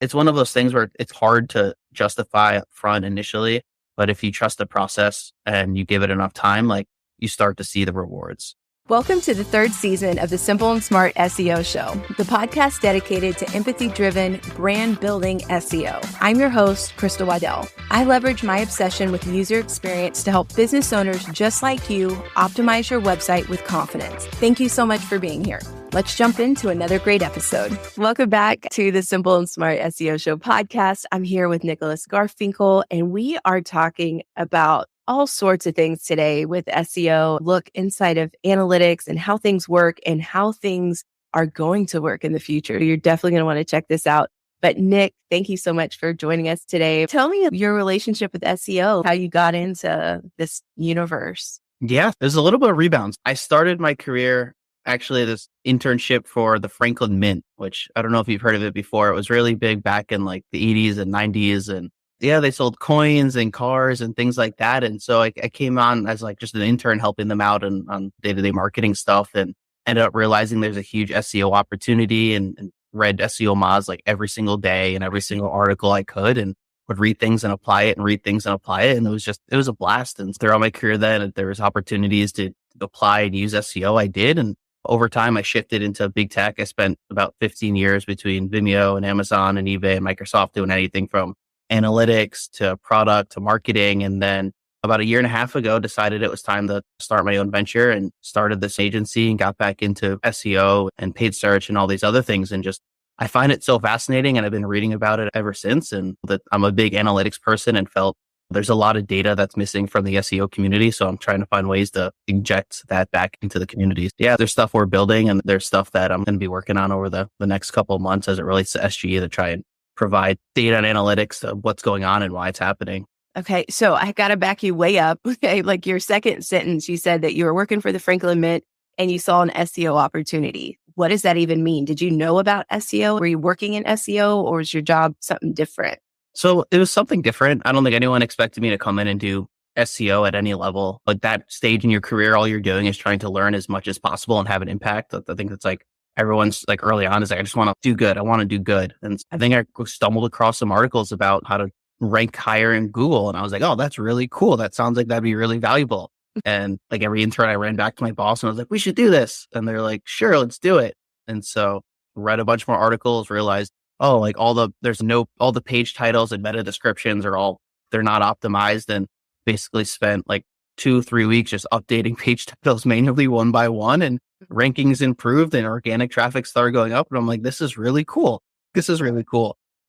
it's one of those things where it's hard to justify up front initially, but if you trust the process and you give it enough time, like you start to see the rewards. Welcome to the third season of the Simple and Smart SEO Show, the podcast dedicated to empathy-driven, brand-building SEO. I'm your host, Crystal Waddell. I leverage my obsession with user experience to help business owners just like you optimize your website with confidence. Thank you so much for being here. Let's jump into another great episode. Welcome back to the Simple and Smart SEO Show podcast. I'm here with Nicholas Garfinkel, and we are talking about all sorts of things today with SEO, look inside of analytics and how things work and how things are going to work in the future. You're definitely going to want to check this out. But Nick, thank you so much for joining us today. Tell me your relationship with SEO, how you got into this universe. Yeah, there's a little bit of rebounds. I started my career, actually, this internship for the Franklin Mint, which I don't know if you've heard of it before. It was really big back in like the 80s and 90s. And yeah, they sold coins and cars and things like that. And so I came on as like just an intern helping them out on day-to-day marketing stuff, and ended up realizing there's a huge SEO opportunity, and read SEO Models like every single day and every single article I could, and would read things and apply it and read things and apply it. And it was a blast. And throughout my career then, there was opportunities to apply and use SEO. I did. And over time, I shifted into big tech. I spent about 15 years between Vimeo and Amazon and eBay and Microsoft doing anything from analytics to product to marketing. And then about a year and a half ago, decided it was time to start my own venture and started this agency and got back into SEO and paid search and all these other things. And just, I find it so fascinating, and I've been reading about it ever since. And that I'm a big analytics person and felt there's a lot of data that's missing from the SEO community. So I'm trying to find ways to inject that back into the communities. Yeah, there's stuff we're building, and there's stuff that I'm going to be working on over the next couple of months as it relates to SGE to try and provide data and analytics of what's going on and why it's happening. Okay, so I got to back you way up. Okay, like your second sentence, you said that you were working for the Franklin Mint and you saw an SEO opportunity. What does that even mean? Did you know about SEO? Were you working in SEO, or was your job something different? So it was something different. I don't think anyone expected me to come in and do SEO at any level. But that stage in your career, all you're doing is trying to learn as much as possible and have an impact. I think that's like everyone's like early on is like, I just want to do good. I want to do good. And I think I stumbled across some articles about how to rank higher in Google. And I was like, oh, that's really cool. That sounds like that'd be really valuable. And like every intern, I ran back to my boss and I was like, we should do this. And they're like, sure, let's do it. And so read a bunch more articles, realized, oh, like all the page titles and meta descriptions they're not optimized, and basically spent like 2-3 weeks just updating page titles manually one by one, and rankings improved and organic traffic started going up. And I'm like, this is really cool.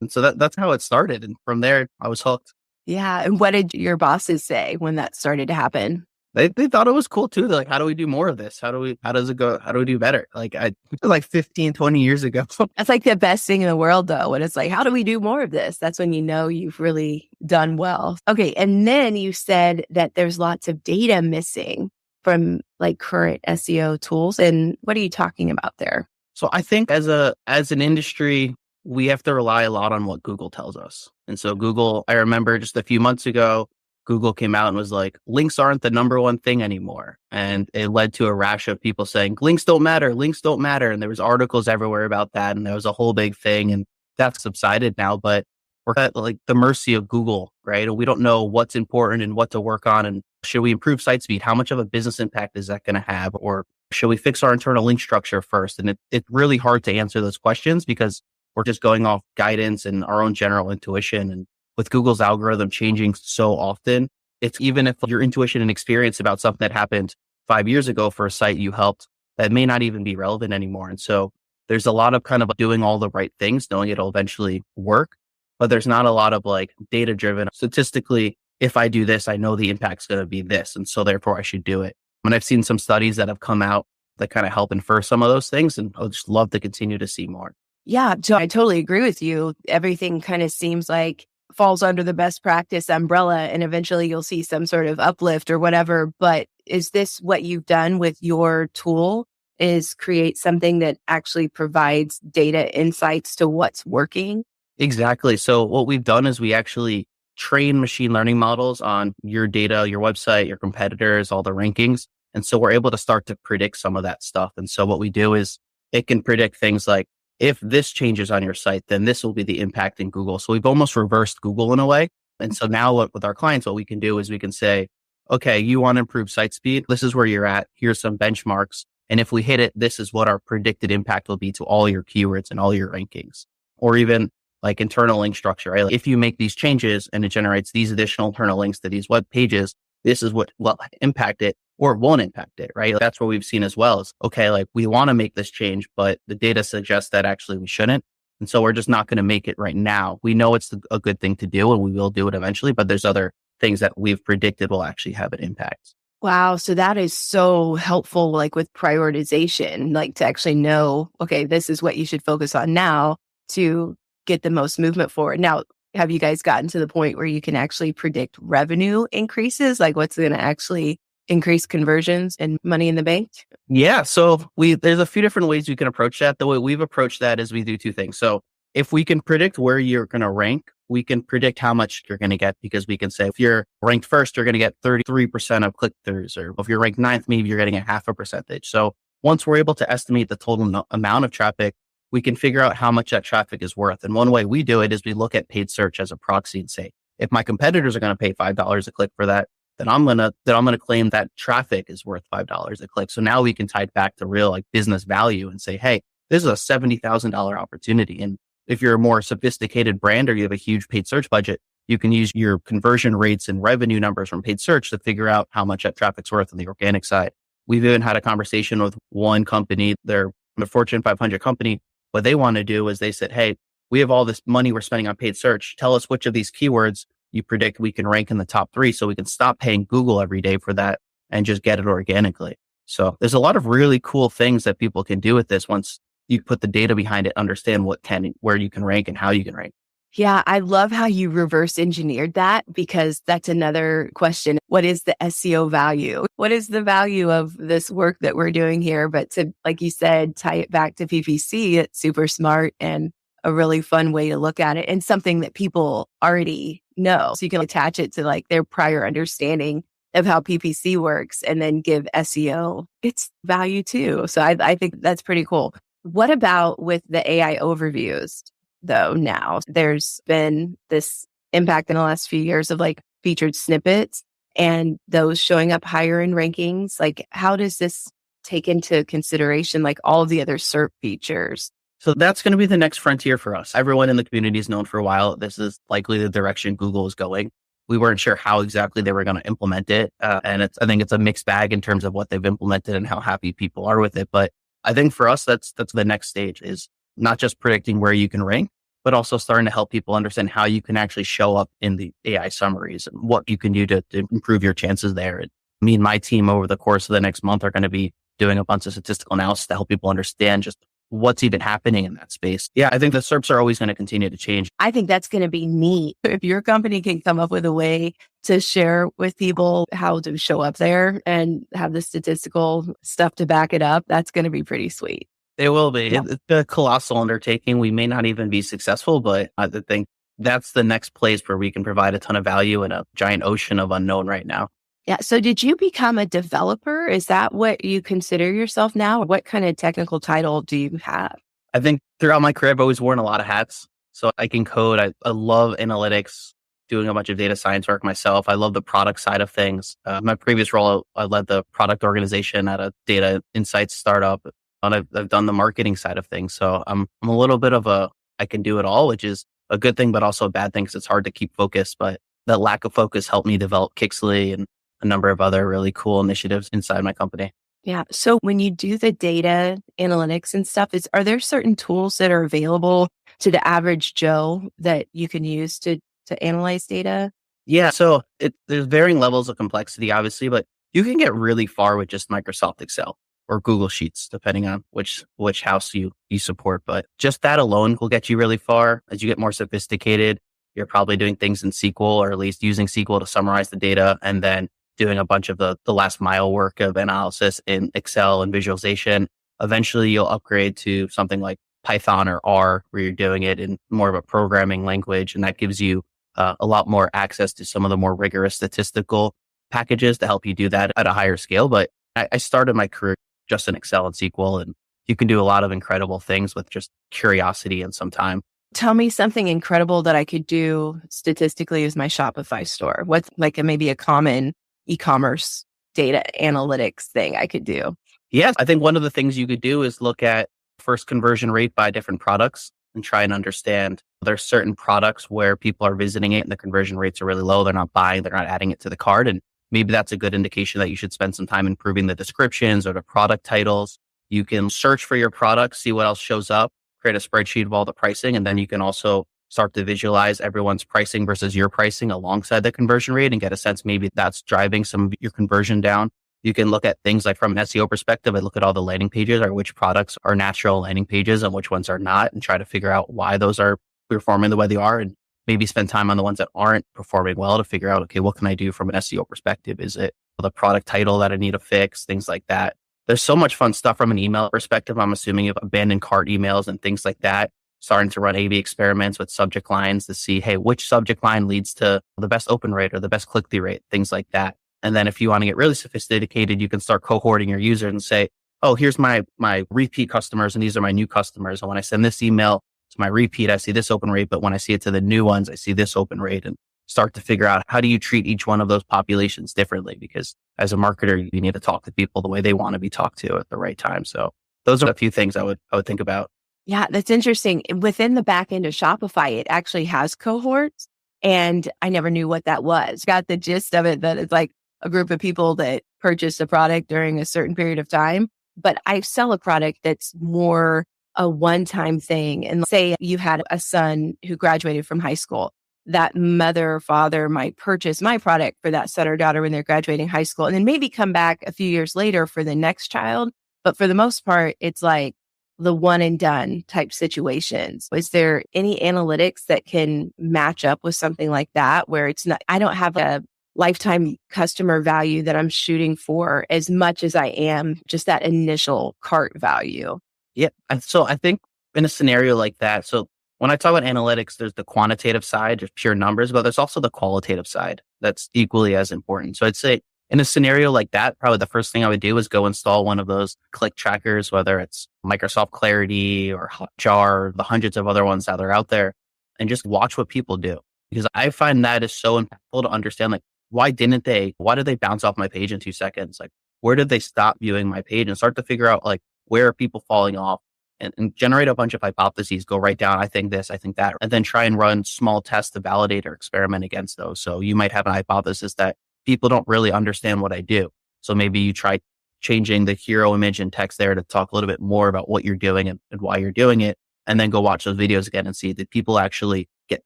And so that's how it started. And from there, I was hooked. Yeah. And what did your bosses say when that started to happen? They thought it was cool too. They're like, how do we do more of this? How does it go? How do we do better? Like 15, 20 years ago. That's like the best thing in the world though, when it's like, how do we do more of this? That's when you know you've really done well. Okay. And then you said that there's lots of data missing from like current SEO tools. And what are you talking about there? So I think as an industry, we have to rely a lot on what Google tells us. And so Google, I remember just a few months ago, Google came out and was like, links aren't the number one thing anymore. And it led to a rash of people saying, links don't matter. And there was articles everywhere about that. And there was a whole big thing, and that's subsided now, but we're at like the mercy of Google, right? And we don't know what's important and what to work on. And should we improve site speed? How much of a business impact is that going to have? Or should we fix our internal link structure first? And it's really hard to answer those questions because we're just going off guidance and our own general intuition. And with Google's algorithm changing so often, it's even if your intuition and experience about something that happened 5 years ago for a site you helped, that may not even be relevant anymore. And so there's a lot of kind of doing all the right things, knowing it'll eventually work, but there's not a lot of like data driven. Statistically, if I do this, I know the impact's going to be this. And so therefore I should do it. And I've seen some studies that have come out that kind of help infer some of those things. And I'd just love to continue to see more. Yeah, so I totally agree with you. Everything kind of seems like falls under the best practice umbrella, and eventually you'll see some sort of uplift or whatever. But is this what you've done with your tool, is create something that actually provides data insights to what's working? Exactly. So what we've done is we actually train machine learning models on your data, your website, your competitors, all the rankings. And so we're able to start to predict some of that stuff. And so what we do is it can predict things like, if this changes on your site, then this will be the impact in Google. So we've almost reversed Google in a way. And so now with our clients, what we can do is we can say, okay, you want to improve site speed. This is where you're at. Here's some benchmarks. And if we hit it, this is what our predicted impact will be to all your keywords and all your rankings, or even like internal link structure, right? Like if you make these changes and it generates these additional internal links to these web pages, this is what will impact it or won't impact it, right? That's what we've seen as well is, okay, like we want to make this change, but the data suggests that actually we shouldn't. And so we're just not going to make it right now. We know it's a good thing to do and we will do it eventually, but there's other things that we've predicted will actually have an impact. Wow. So that is so helpful, like with prioritization, like to actually know, okay, this is what you should focus on now to get the most movement forward. Now, have you guys gotten to the point where you can actually predict revenue increases? Like what's going to actually increase conversions and money in the bank? Yeah. So there's a few different ways you can approach that. The way we've approached that is we do two things. So if we can predict where you're going to rank, we can predict how much you're going to get, because we can say if you're ranked first, you're going to get 33% of click-throughs, or if you're ranked ninth, maybe you're getting a half a percentage. So once we're able to estimate the total amount of traffic, we can figure out how much that traffic is worth. And one way we do it is we look at paid search as a proxy and say, if my competitors are going to pay $5 a click for that, then I'm going to claim that traffic is worth $5 a click. So now we can tie it back to real like business value and say, hey, this is a $70,000 opportunity. And if you're a more sophisticated brand or you have a huge paid search budget, you can use your conversion rates and revenue numbers from paid search to figure out how much that traffic's worth on the organic side. We've even had a conversation with one company, they're a Fortune 500 company. What they want to do is they said, hey, we have all this money we're spending on paid search. Tell us which of these keywords you predict we can rank in the top 3 so we can stop paying Google every day for that and just get it organically. So there's a lot of really cool things that people can do with this once you put the data behind it, understand where you can rank and how you can rank. Yeah, I love how you reverse engineered that, because that's another question. What is the SEO value? What is the value of this work that we're doing here? But to, like you said, tie it back to PPC, it's super smart and a really fun way to look at it, and something that people already know. So you can attach it to like their prior understanding of how PPC works and then give SEO its value too. So I think that's pretty cool. What about with the AI overviews though? Now there's been this impact in the last few years of like featured snippets and those showing up higher in rankings. Like how does this take into consideration like all of the other SERP features? So that's going to be the next frontier for us. Everyone in the community has known for a while this is likely the direction Google is going. We weren't sure how exactly they were going to implement it. And I think it's a mixed bag in terms of what they've implemented and how happy people are with it. But I think for us, that's the next stage, is not just predicting where you can rank, but also starting to help people understand how you can actually show up in the AI summaries and what you can do to improve your chances there. And me and my team over the course of the next month are going to be doing a bunch of statistical analysis to help people understand just what's even happening in that space. Yeah, I think the SERPs are always going to continue to change. I think that's going to be neat. If your company can come up with a way to share with people how to show up there and have the statistical stuff to back it up, that's going to be pretty sweet. It will be. Yeah. It's a colossal undertaking. We may not even be successful, but I think that's the next place where we can provide a ton of value in a giant ocean of unknown right now. Yeah. So did you become a developer? Is that what you consider yourself now? What kind of technical title do you have? I think throughout my career, I've always worn a lot of hats. So I can code. I love analytics, doing a bunch of data science work myself. I love the product side of things. My previous role, I led the product organization at a data insights startup, and I've done the marketing side of things. So I'm a little bit of I can do it all, which is a good thing, but also a bad thing because it's hard to keep focused. But that lack of focus helped me develop Kixley and a number of other really cool initiatives inside my company. Yeah. So when you do the data analytics and stuff, are there certain tools that are available to the average Joe that you can use to analyze data? Yeah. So there's varying levels of complexity, obviously, but you can get really far with just Microsoft Excel or Google Sheets, depending on which house you support. But just that alone will get you really far. As you get more sophisticated, you're probably doing things in SQL, or at least using SQL to summarize the data, and then doing a bunch of the last mile work of analysis in Excel and visualization. Eventually, you'll upgrade to something like Python or R, where you're doing it in more of a programming language. And that gives you a lot more access to some of the more rigorous statistical packages to help you do that at a higher scale. But I started my career just in Excel and SQL, and you can do a lot of incredible things with just curiosity and some time. Tell me something incredible that I could do statistically as my Shopify store. What's like maybe a common e-commerce data analytics thing I could do? Yes, I think one of the things you could do is look at first conversion rate by different products and try and understand there's certain products where people are visiting it and the conversion rates are really low. They're not buying, they're not adding it to the cart. And maybe that's a good indication that you should spend some time improving the descriptions or the product titles. You can search for your product, see what else shows up, create a spreadsheet of all the pricing, and then you can also start to visualize everyone's pricing versus your pricing alongside the conversion rate and get a sense maybe that's driving some of your conversion down. You can look at things like from an SEO perspective, I look at all the landing pages or which products are natural landing pages and which ones are not, and try to figure out why those are performing the way they are, and maybe spend time on the ones that aren't performing well to figure out, okay, what can I do from an SEO perspective? Is it the product title that I need to fix? Things like that. There's so much fun stuff from an email perspective. I'm assuming of abandoned cart emails and things like that, starting to run A/B experiments with subject lines to see, hey, which subject line leads to the best open rate or the best click-through rate, things like that. And then if you want to get really sophisticated, you can start cohorting your users and say, oh, here's my repeat customers and these are my new customers. And when I send this email to my repeat, I see this open rate. But when I see it to the new ones, I see this open rate, and start to figure out how do you treat each one of those populations differently? Because as a marketer, you need to talk to people the way they want to be talked to at the right time. So those are a few things I would think about. Yeah, that's interesting. Within the back end of Shopify, it actually has cohorts. And I never knew what that was. Got the gist of it that it's like a group of people that purchased a product during a certain period of time. But I sell a product that's more a one-time thing. And say you had a son who graduated from high school, that mother or father might purchase my product for that son or daughter when they're graduating high school, and then maybe come back a few years later for the next child. But for the most part, it's like the one and done type situations. Is there any analytics that can match up with something like that where it's not, I don't have a lifetime customer value that I'm shooting for as much as I am just that initial cart value? Yeah. So I think in a scenario like that, so when I talk about analytics, there's the quantitative side, just pure numbers, but there's also the qualitative side that's equally as important. So I'd say in a scenario like that, probably the first thing I would do is go install one of those click trackers, whether it's Microsoft Clarity or Hotjar, or the hundreds of other ones that are out there, and just watch what people do. Because I find that is so impactful to understand, like, why did they bounce off my page in 2 seconds? Like, where did they stop viewing my page? And start to figure out, like, where are people falling off, and generate a bunch of hypotheses, go write down, I think this, I think that, and then try and run small tests to validate or experiment against those. So you might have an hypothesis that people don't really understand what I do. So maybe you try changing the hero image and text there to talk a little bit more about what you're doing and why you're doing it. And then go watch those videos again and see that people actually get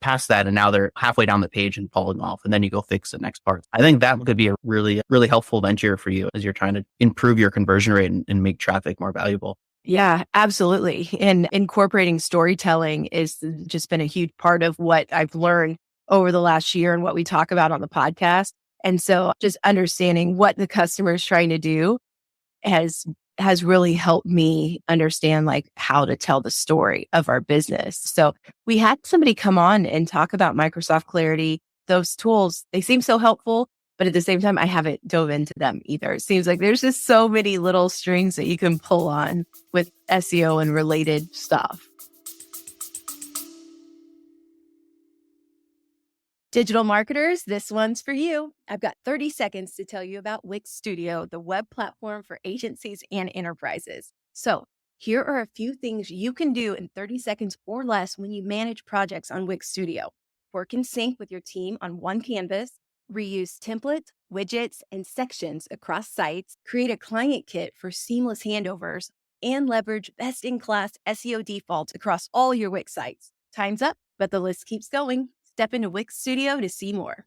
past that. And now they're halfway down the page and falling off. And then you go fix the next part. I think that could be a really, really helpful venture for you as you're trying to improve your conversion rate and make traffic more valuable. Yeah, absolutely. And incorporating storytelling is just been a huge part of what I've learned over the last year and what we talk about on the podcast. And so just understanding what the customer is trying to do has really helped me understand like how to tell the story of our business. So we had somebody come on and talk about Microsoft Clarity. Those tools, they seem so helpful, but at the same time, I haven't dove into them either. It seems like there's just so many little strings that you can pull on with SEO and related stuff. Digital marketers, this one's for you. I've got 30 seconds to tell you about Wix Studio, the web platform for agencies and enterprises. So here are a few things you can do in 30 seconds or less when you manage projects on Wix Studio. Work in sync with your team on one canvas, reuse templates, widgets, and sections across sites, create a client kit for seamless handovers, and leverage best-in-class SEO defaults across all your Wix sites. Time's up, but the list keeps going. Step into Wix Studio to see more.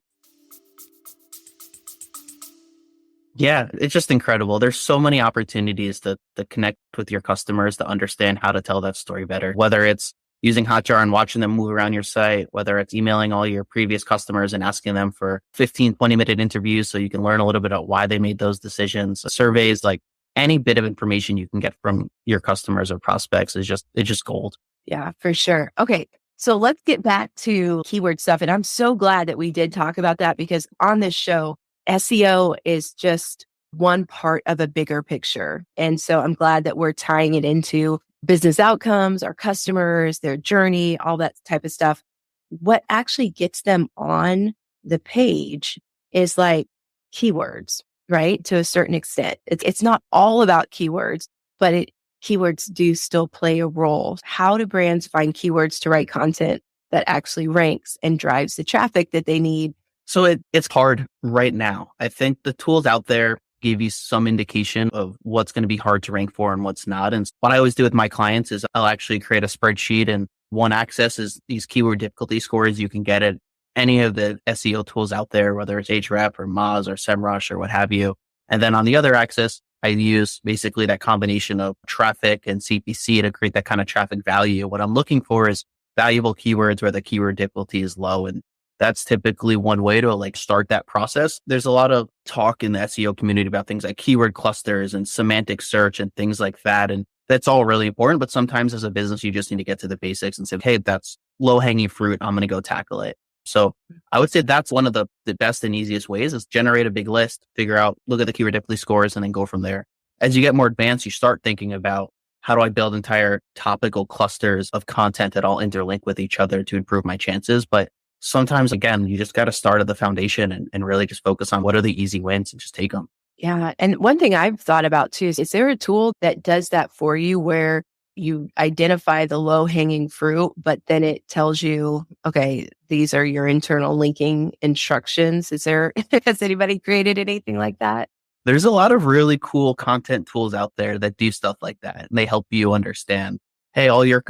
Yeah, it's just incredible. There's so many opportunities to connect with your customers, to understand how to tell that story better, whether it's using Hotjar and watching them move around your site, whether it's emailing all your previous customers and asking them for 15, 20-minute interviews so you can learn a little bit about why they made those decisions, surveys, like any bit of information you can get from your customers or prospects it's just gold. Yeah, for sure. Okay. So let's get back to keyword stuff. And I'm so glad that we did talk about that because on this show, SEO is just one part of a bigger picture. And so I'm glad that we're tying it into business outcomes, our customers, their journey, all that type of stuff. What actually gets them on the page is like keywords, right? To a certain extent. It's not all about keywords, but keywords do still play a role. How do brands find keywords to write content that actually ranks and drives the traffic that they need? So it's hard right now. I think the tools out there give you some indication of what's going to be hard to rank for and what's not. And what I always do with my clients is I'll actually create a spreadsheet, and one axis is these keyword difficulty scores you can get at any of the SEO tools out there, whether it's Ahrefs or Moz or SEMrush or what have you. And then on the other axis, I use basically that combination of traffic and CPC to create that kind of traffic value. What I'm looking for is valuable keywords where the keyword difficulty is low. And that's typically one way to like start that process. There's a lot of talk in the SEO community about things like keyword clusters and semantic search and things like that. And that's all really important. But sometimes as a business, you just need to get to the basics and say, hey, that's low hanging fruit. I'm going to go tackle it. So I would say that's one of the best and easiest ways is generate a big list, figure out, look at the keyword difficulty scores, and then go from there. As you get more advanced, you start thinking about how do I build entire topical clusters of content that all interlink with each other to improve my chances. But sometimes, again, you just got to start at the foundation and really just focus on what are the easy wins and just take them. Yeah. And one thing I've thought about too is there a tool that does that for you where you identify the low hanging fruit, but then it tells you, okay, these are your internal linking instructions. Has anybody created anything like that? There's a lot of really cool content tools out there that do stuff like that. And they help you understand, hey,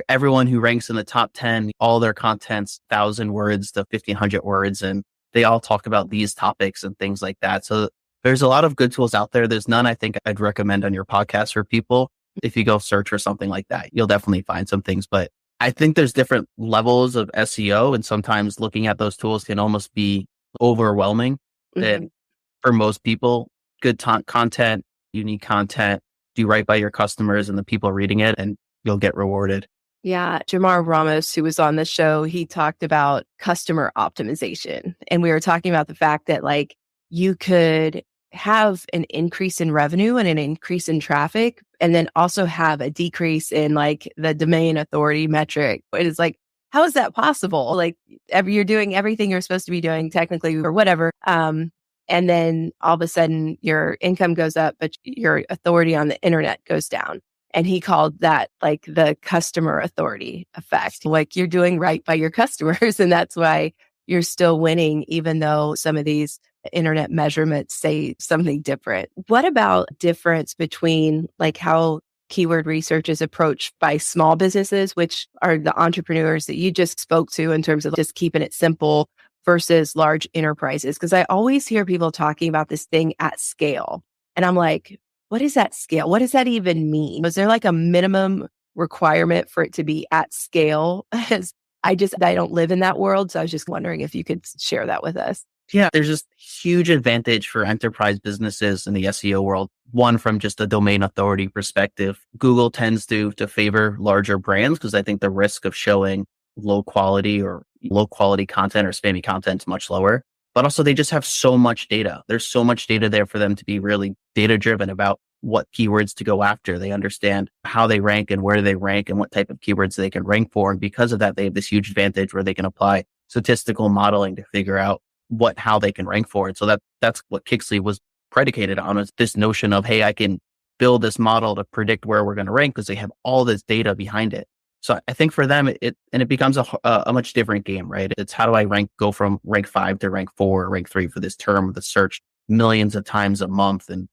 everyone who ranks in the top 10, all their content's 1,000 words to 1,500 words. And they all talk about these topics and things like that. So there's a lot of good tools out there. There's none I think I'd recommend on your podcast for people. If you go search for something like that, you'll definitely find some things. But I think there's different levels of SEO. And sometimes looking at those tools can almost be overwhelming. And for most people, good content, unique content, do right by your customers and the people reading it, and you'll get rewarded. Yeah. Jamar Ramos, who was on the show, he talked about customer optimization. And we were talking about the fact that like you could have an increase in revenue and an increase in traffic, and then also have a decrease in like the domain authority metric. It is like, how is that possible? Like you're doing everything you're supposed to be doing technically or whatever. And then all of a sudden your income goes up, but your authority on the internet goes down. And he called that like the customer authority effect. Like you're doing right by your customers. And that's why you're still winning, even though some of these internet measurements say something different. What about difference between like how keyword research is approached by small businesses, which are the entrepreneurs that you just spoke to in terms of just keeping it simple, versus large enterprises? Because I always hear people talking about this thing at scale. And I'm like, what is that scale? What does that even mean? Was there like a minimum requirement for it to be at scale? I don't live in that world. So I was just wondering if you could share that with us. Yeah, there's just huge advantage for enterprise businesses in the SEO world. One, from just a domain authority perspective, Google tends to favor larger brands because I think the risk of showing low quality content or spammy content is much lower. But also they just have so much data. There's so much data there for them to be really data driven about what keywords to go after. They understand how they rank and where they rank and what type of keywords they can rank for. And because of that, they have this huge advantage where they can apply statistical modeling to figure out how they can rank for it. So that's what Kixley was predicated on, is this notion of, hey, I can build this model to predict where we're going to rank because they have all this data behind it. So I think for them, it becomes a much different game, right? It's how do I go from rank 5 to rank 4 or rank 3 for this term with the search millions of times a month and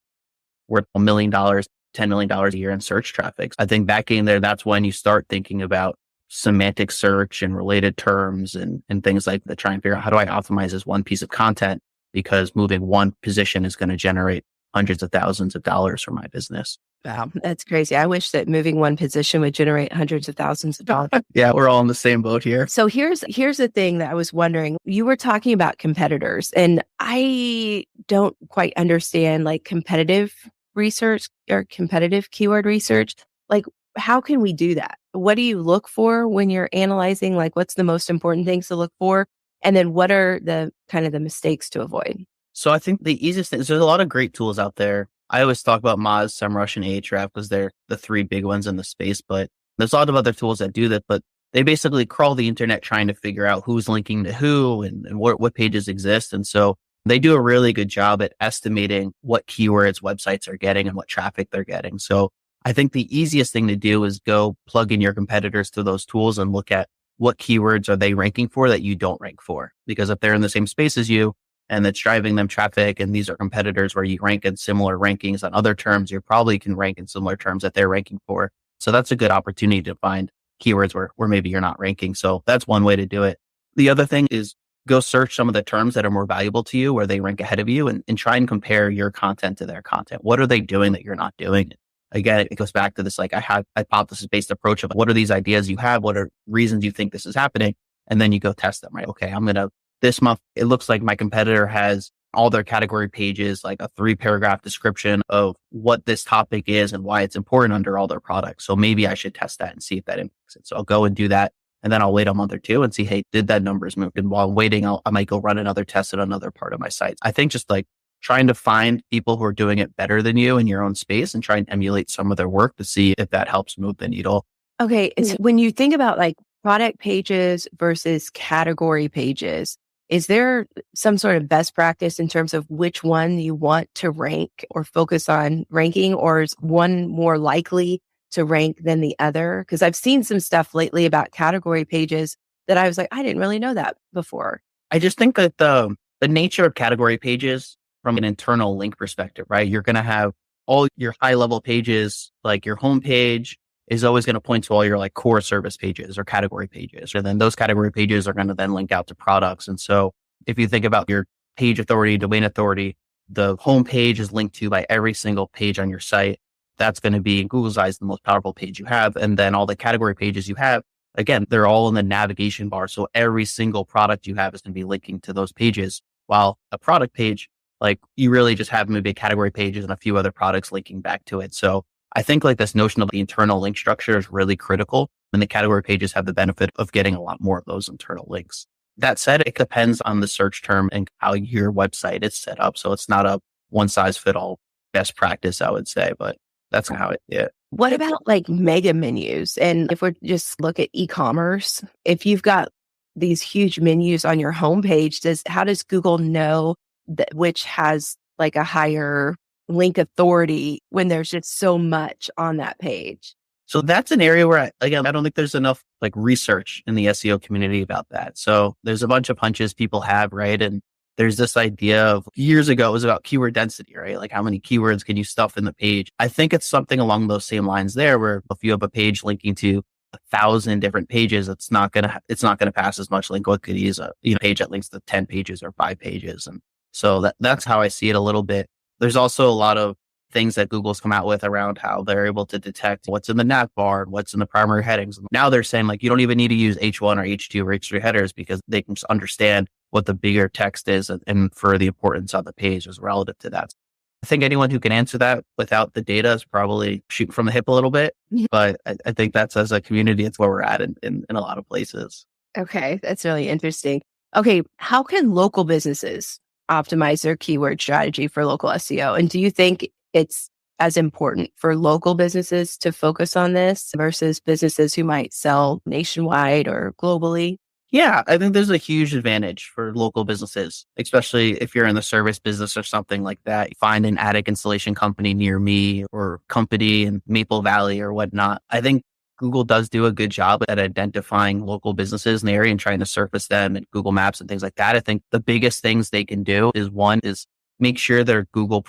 worth $1 million, $10 million a year in search traffic. I think that game there, that's when you start thinking about semantic search and related terms and things like that, try and figure out how do I optimize this one piece of content, because moving one position is going to generate hundreds of thousands of dollars for my business. Wow, that's crazy. I wish that moving one position would generate hundreds of thousands of dollars. Yeah, we're all in the same boat here. So here's the thing that I was wondering. You were talking about competitors, and I don't quite understand like competitive research or competitive keyword research. Like, how can we do that? What do you look for when you're analyzing? Like, what's the most important things to look for? And then what are the kind of the mistakes to avoid? So I think the easiest thing is there's a lot of great tools out there. I always talk about Moz, SEMrush, and Ahrefs because they're the three big ones in the space, but there's a lot of other tools that do that, but they basically crawl the internet trying to figure out who's linking to who and what pages exist. And so they do a really good job at estimating what keywords websites are getting and what traffic they're getting. So I think the easiest thing to do is go plug in your competitors to those tools and look at what keywords are they ranking for that you don't rank for. Because if they're in the same space as you and it's driving them traffic and these are competitors where you rank in similar rankings on other terms, you probably can rank in similar terms that they're ranking for. So that's a good opportunity to find keywords where maybe you're not ranking. So that's one way to do it. The other thing is go search some of the terms that are more valuable to you where they rank ahead of you and try and compare your content to their content. What are they doing that you're not doing? Again, it goes back to this, like I have hypothesis-based approach of what are these ideas you have? What are reasons you think this is happening? And then you go test them, right? Okay, this month, it looks like my competitor has all their category pages, like a 3-paragraph description of what this topic is and why it's important under all their products. So maybe I should test that and see if that impacts it. So I'll go and do that. And then I'll wait a month or two and see, hey, did that numbers move? And while I'm waiting, I might go run another test at another part of my site. I think just like trying to find people who are doing it better than you in your own space and try and emulate some of their work to see if that helps move the needle. Okay. So when you think about like product pages versus category pages, is there some sort of best practice in terms of which one you want to rank or focus on ranking, or is one more likely to rank than the other? Because I've seen some stuff lately about category pages that I was like, I didn't really know that before. I just think that the nature of category pages from an internal link perspective, right? You're going to have all your high level pages, like your homepage is always going to point to all your like core service pages or category pages. And then those category pages are going to then link out to products. And so if you think about your page authority, domain authority, the homepage is linked to by every single page on your site. That's going to be in Google's eyes, the most powerful page you have. And then all the category pages you have, again, they're all in the navigation bar. So every single product you have is going to be linking to those pages. While a product page, like you really just have maybe category pages and a few other products linking back to it. So I think like this notion of the internal link structure is really critical. And the category pages have the benefit of getting a lot more of those internal links. That said, it depends on the search term and how your website is set up. So it's not a one size fit all best practice, I would say, but that's how it is. What about like mega menus? And if we just look at e-commerce, if you've got these huge menus on your homepage, how does Google know that which has like a higher link authority when there's just so much on that page? So that's an area where I don't think there's enough like research in the SEO community about that. So there's a bunch of hunches people have, right? And there's this idea of years ago, it was about keyword density, right? Like how many keywords can you stuff in the page? I think it's something along those same lines there, where if you have a page linking to 1,000 different pages, it's not going to pass as much link liquidity as a page that links to 10 pages or 5 pages. And so that's how I see it a little bit. There's also a lot of things that Google's come out with around how they're able to detect what's in the nav bar and what's in the primary headings. Now they're saying like, you don't even need to use H1 or H2 or H3 headers because they can just understand what the bigger text is and for the importance on the page is relative to that. I think anyone who can answer that without the data is probably shooting from the hip a little bit. But I think that's, as a community, it's where we're at in a lot of places. Okay, that's really interesting. Okay, how can local businesses optimize their keyword strategy for local SEO? And do you think it's as important for local businesses to focus on this versus businesses who might sell nationwide or globally? Yeah, I think there's a huge advantage for local businesses, especially if you're in the service business or something like that. You find an attic installation company near me or company in Maple Valley or whatnot. I think Google does do a good job at identifying local businesses in the area and trying to surface them in Google Maps and things like that. I think the biggest things they can do is one is make sure their Google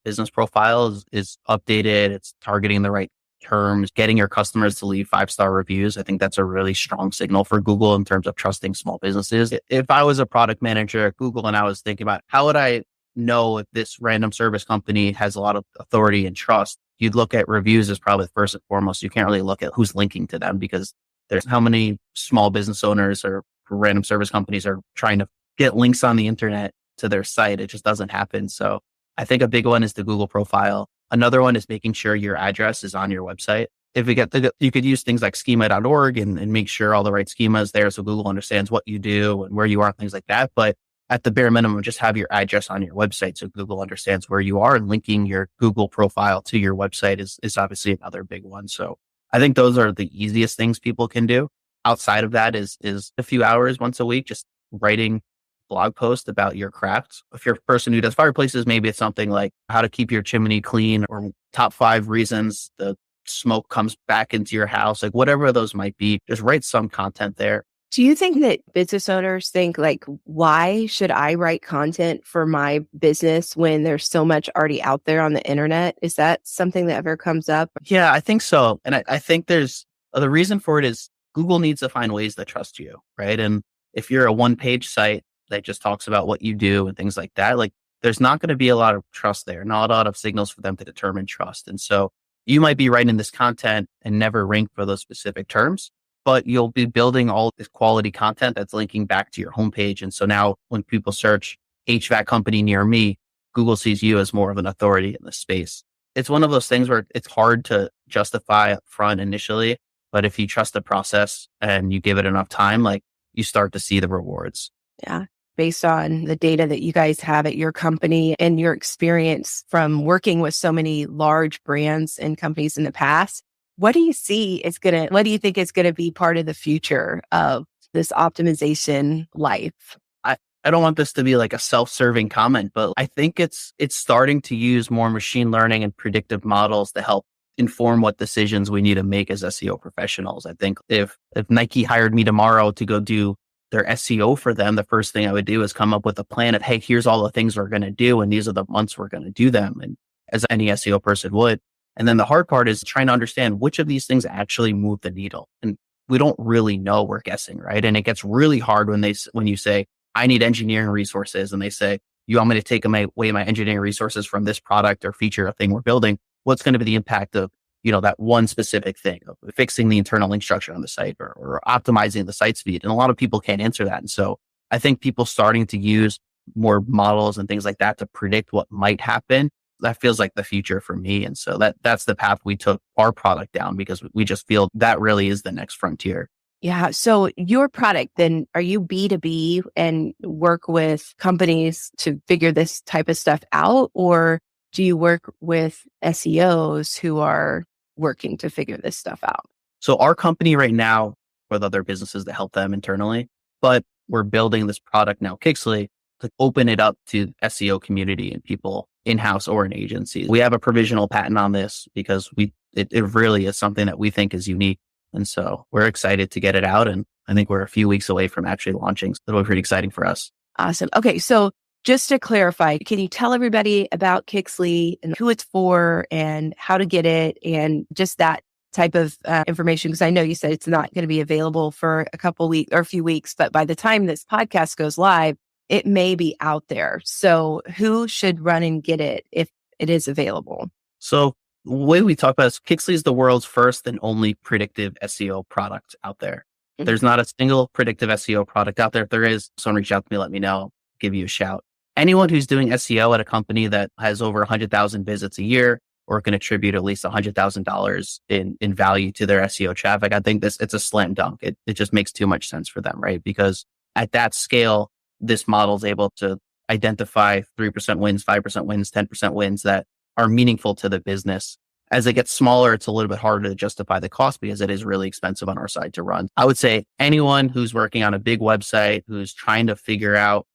business profile is updated. It's targeting the right terms, getting your customers to leave 5-star reviews. I think that's a really strong signal for Google in terms of trusting small businesses. If I was a product manager at Google and I was thinking about how would I know if this random service company has a lot of authority and trust, you'd look at reviews as probably first and foremost. You can't really look at who's linking to them because there's how many small business owners or random service companies are trying to get links on the internet to their site. It just doesn't happen. So I think a big one is the Google profile. Another one is making sure your address is on your website. If we get you could use things like schema.org and make sure all the right schema is there so Google understands what you do and where you are, things like that. But at the bare minimum, just have your address on your website so Google understands where you are, and linking your Google profile to your website is obviously another big one. So I think those are the easiest things people can do. Outside of that is a few hours once a week, just writing blog post about your craft. If you're a person who does fireplaces, maybe it's something like how to keep your chimney clean, or top 5 reasons the smoke comes back into your house, like whatever those might be, just write some content there. Do you think that business owners think like, why should I write content for my business when there's so much already out there on the internet? Is that something that ever comes up? Yeah, I think so. And I think there's the reason for it is Google needs to find ways to trust you, right? And if you're a one-page site that just talks about what you do and things like that, like there's not going to be a lot of trust there, not a lot of signals for them to determine trust. And so you might be writing this content and never rank for those specific terms, but you'll be building all this quality content that's linking back to your homepage. And so now when people search HVAC company near me, Google sees you as more of an authority in the space. It's one of those things where it's hard to justify up front initially, but if you trust the process and you give it enough time, like you start to see the rewards. Yeah. Based on the data that you guys have at your company and your experience from working with so many large brands and companies in the past, what do you think is going to be part of the future of this optimization life? I don't want this to be like a self-serving comment, but I think it's starting to use more machine learning and predictive models to help inform what decisions we need to make as SEO professionals. I think if Nike hired me tomorrow to go do their SEO for them, the first thing I would do is come up with a plan of, hey, here's all the things we're going to do, and these are the months we're going to do them, and as any SEO person would. And then the hard part is trying to understand which of these things actually move the needle. And we don't really know, we're guessing, right? And it gets really hard when you say, I need engineering resources, and they say, you want me to take away my engineering resources from this product or feature or thing we're building. What's going to be the impact of, that one specific thing of fixing the internal link structure on the site or optimizing the site speed? And a lot of people can't answer that. And so I think people starting to use more models and things like that to predict what might happen, that feels like the future for me. And so that's the path we took our product down, because we just feel that really is the next frontier. Yeah. So your product, then, are you B2B and work with companies to figure this type of stuff out? Or do you work with SEOs who are working to figure this stuff out? So our company right now, with other businesses to help them internally, but we're building this product now, Kixley, to open it up to SEO community and people in-house or in agencies. We have a provisional patent on this because it really is something that we think is unique. And so we're excited to get it out. And I think we're a few weeks away from actually launching. So it'll be pretty exciting for us. Awesome. Okay. So just to clarify, can you tell everybody about Kixley and who it's for and how to get it and just that type of information? Because I know you said it's not going to be available for a couple weeks or a few weeks, but by the time this podcast goes live, it may be out there. So who should run and get it if it is available? So the way we talk about it is Kixley is the world's first and only predictive SEO product out there. Mm-hmm. There's not a single predictive SEO product out there. If there is, someone reach out to me, let me know, I'll give you a shout. Anyone who's doing SEO at a company that has over 100,000 visits a year or can attribute at least $100,000 in value to their SEO traffic, I think it's a slam dunk. It just makes too much sense for them, right? Because at that scale, this model is able to identify 3% wins, 5% wins, 10% wins that are meaningful to the business. As it gets smaller, it's a little bit harder to justify the cost because it is really expensive on our side to run. I would say anyone who's working on a big website, who's trying to figure out,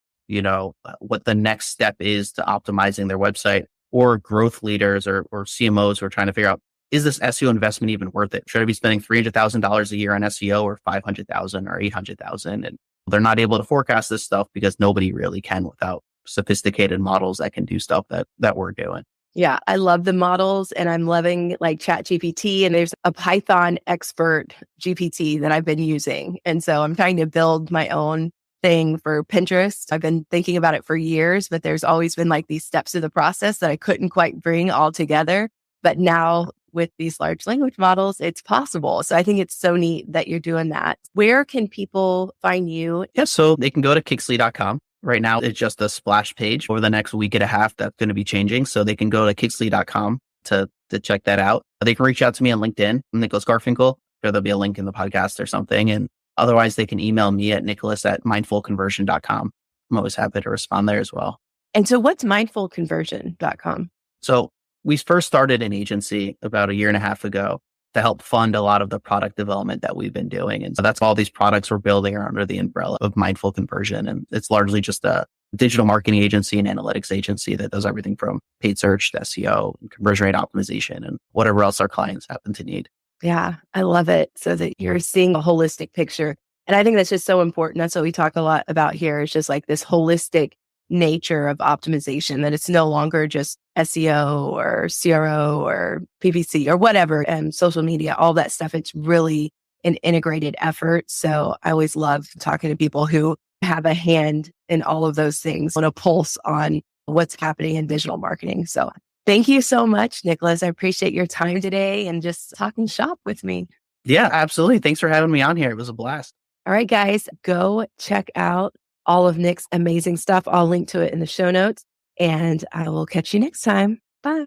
what the next step is to optimizing their website, or growth leaders or CMOs who are trying to figure out, is this SEO investment even worth it? Should I be spending $300,000 a year on SEO or $500,000 or $800,000? And they're not able to forecast this stuff because nobody really can without sophisticated models that can do stuff that we're doing. Yeah, I love the models, and I'm loving like ChatGPT, and there's a Python expert GPT that I've been using. And so I'm trying to build my own thing for Pinterest. I've been thinking about it for years, but there's always been like these steps of the process that I couldn't quite bring all together. But now with these large language models, it's possible. So I think it's so neat that you're doing that. Where can people find you? Yeah, so they can go to Kixley.com. Right now, it's just a splash page. Over the next week and a half, that's going to be changing. So they can go to Kixley.com to check that out. They can reach out to me on LinkedIn, Nicholas Garfinkel. There'll be a link in the podcast or something. And otherwise, they can email me at nicholas@mindfulconversion.com. I'm always happy to respond there as well. And so what's mindfulconversion.com? So we first started an agency about a year and a half ago to help fund a lot of the product development that we've been doing. And so that's all these products we're building are under the umbrella of Mindful Conversion. And it's largely just a digital marketing agency and analytics agency that does everything from paid search to SEO, and conversion rate optimization, and whatever else our clients happen to need. Yeah, I love it. So that you're seeing a holistic picture. And I think that's just so important. That's what we talk a lot about here. It's just like this holistic nature of optimization, that it's no longer just SEO or CRO or PPC or whatever, and social media, all that stuff. It's really an integrated effort. So I always love talking to people who have a hand in all of those things and a pulse on what's happening in digital marketing. So thank you so much, Nicholas. I appreciate your time today and just talking shop with me. Yeah, absolutely. Thanks for having me on here. It was a blast. All right, guys, go check out all of Nick's amazing stuff. I'll link to it in the show notes, and I will catch you next time. Bye.